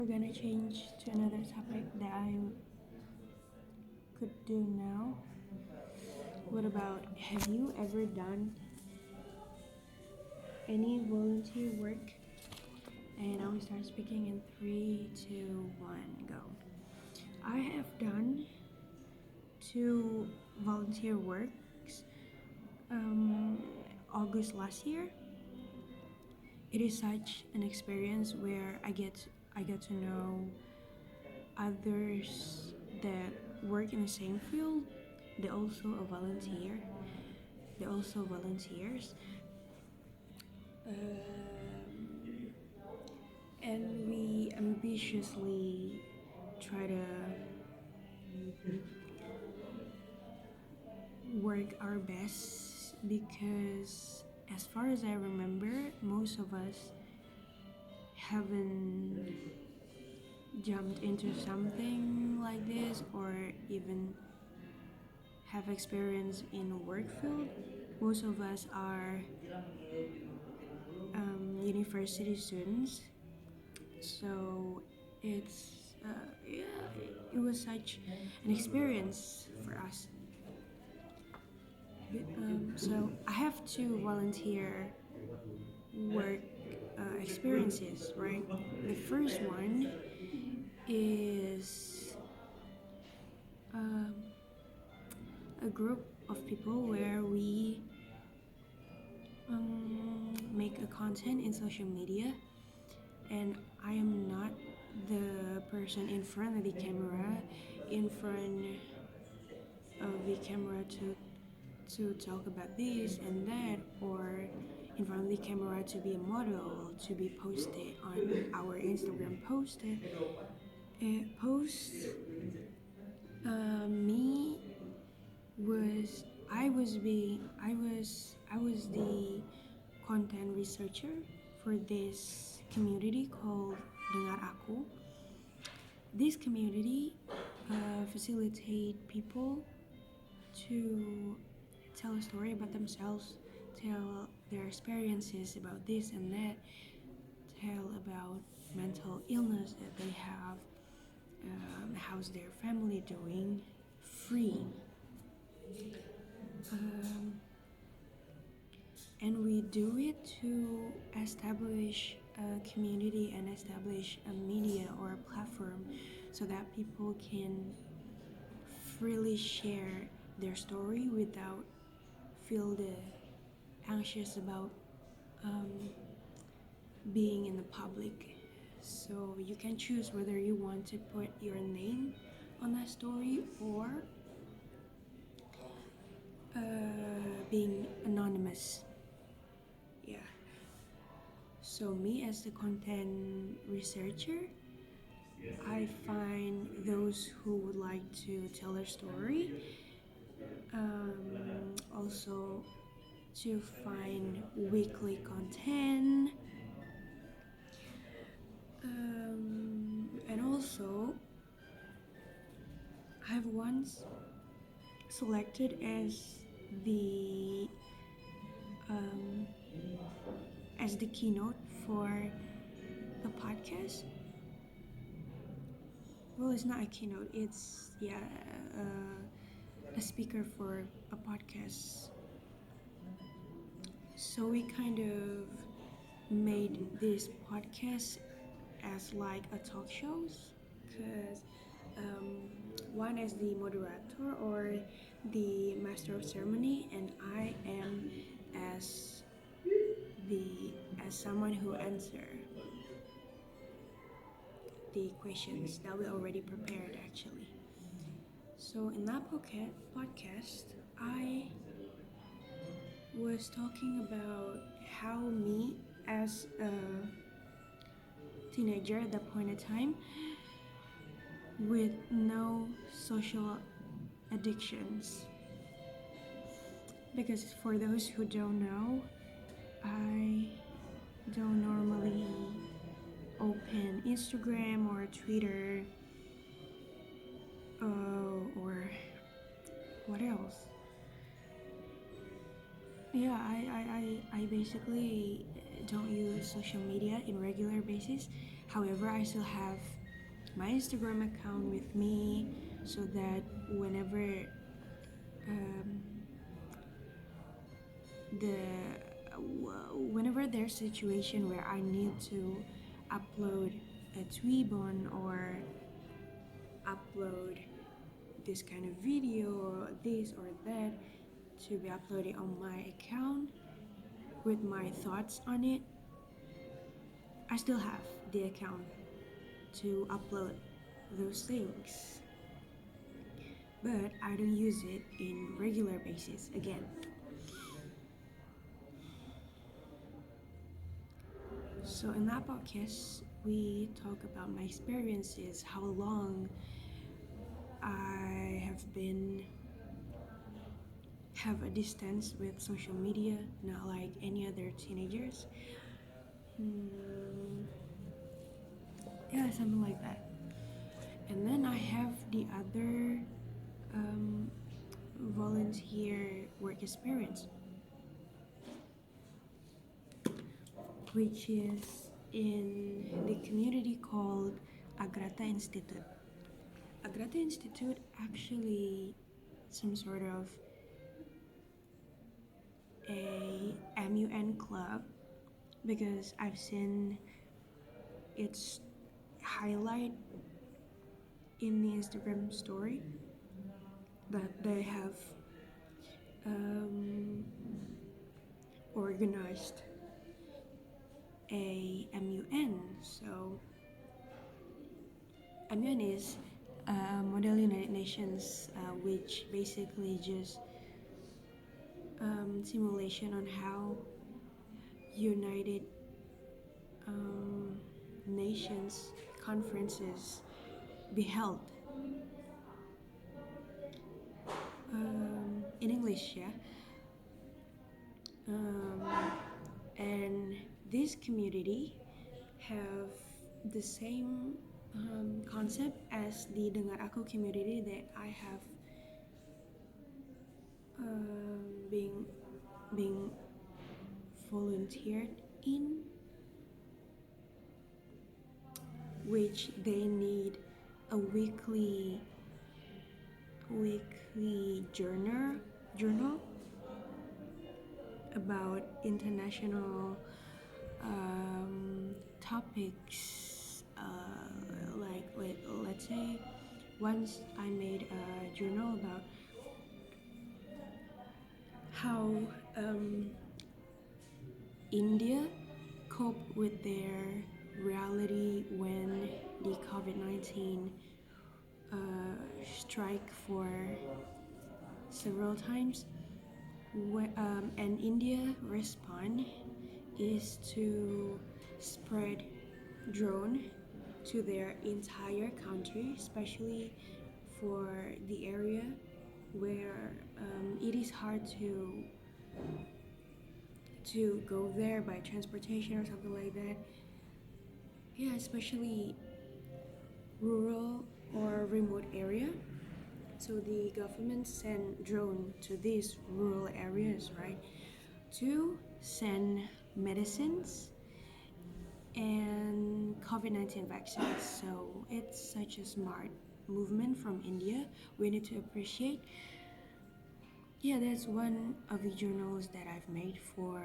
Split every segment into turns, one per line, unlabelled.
We're gonna change to another topic that I could do now. What about, have you ever done any volunteer work? And I will start speaking in 3, 2, 1, go. I have done 2 volunteer works August last year. It is such an experience where I get to know others that work in the same field. They're also a volunteer. They're also volunteers. And we ambitiously try to work our best because, as far as I remember, most of us haven't jumped into something like this or even have experience in a work field. Most of us are university students, so it was such an experience for us. So I have 2 volunteer work experiences, right? The first one is a group of people where we make a content in social media, and I am not the person in front of the camera, to talk about this and that, or in front of the camera to be a model to be posted on our Instagram post. Me was I was the content researcher for this community called Dengar Aku. This community facilitate people to tell a story about themselves, tell their experiences about this and that, tell about mental illness that they have, how's their family doing, free. And we do it to establish a community and establish a media or a platform so that people can freely share their story without feel the anxious about being in the public. So you can choose whether you want to put your name on that story or being anonymous. Yeah. So me as the content researcher, I find those who would like to tell their story, also to find weekly content, and also I've once selected the as the keynote for a podcast. Well, it's not a keynote, it's a speaker for a podcast. So we kind of made this podcast as like a talk shows, because one is the moderator or the master of ceremony, and I am as someone who answer the questions that we already prepared actually. So in that podcast, I was talking about how me as a teenager at that point in time with no social addictions. Because for those who don't know, I don't normally open Instagram or Twitter or what else. Yeah, I basically don't use social media in regular basis. However, I still have my Instagram account with me so that um, the whenever there's a situation where I need to upload a tweebon or upload this kind of video or this or that to be uploaded on my account with my thoughts on it, I still have the account to upload those things, but I don't use it in regular basis again. So in that podcast, we talk about my experiences, how long I have a distance with social media, not like any other teenagers. Hmm, yeah, something like that. And then I have the other um, volunteer work experience, which is in the community called Agrata Institute. Agrata Institute actually some sort of a MUN club because I've seen its highlight in the Instagram story that they have um, organized a MUN. So MUN is Model United Nations, which basically just simulation on how United um, Nations conferences be held in English, yeah. Um, and this community have the same concept as the Dengar Aku community that I have being volunteered in, which they need a weekly journal about international topics. Let's say once I made a journal about how India cope with their reality when the COVID-19 strike for several times. And India respond is to spread drone to their entire country, especially for the area where it is hard to go there by transportation or something like that. Yeah, especially rural or remote area. So the government send drone to these rural areas, right, to send medicines and COVID-19 vaccines. So it's such a smart movement from India. We need to appreciate. Yeah, that's one of the journals that I've made for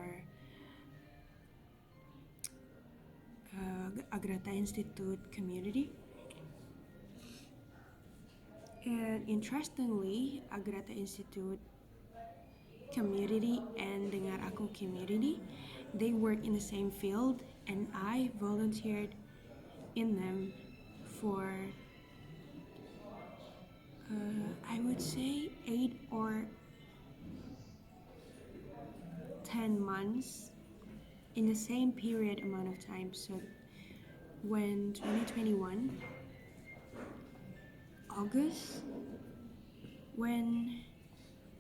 Agrata Institute community. And interestingly, Agrata Institute community and Dengar Aku community, they work in the same field, and I volunteered in them for I would say 8 or 10 months in the same period amount of time. So when 2021 August, when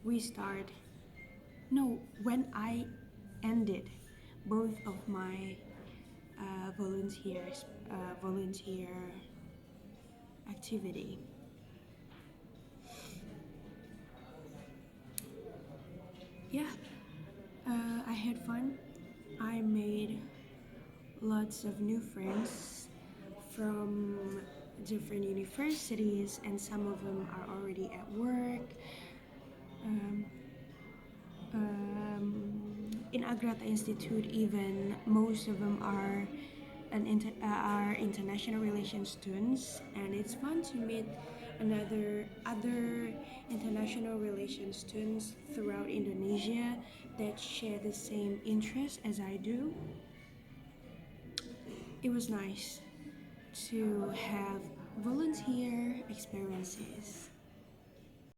we start no when I ended both of my volunteer activity. Yeah, I had fun. I made lots of new friends. from different universities, and some of them are already at work. Um, in Agrata Institute, even most of them are are international relations students, and it's fun to meet other international relations students throughout Indonesia that share the same interests as I do. It was nice to have volunteer experiences.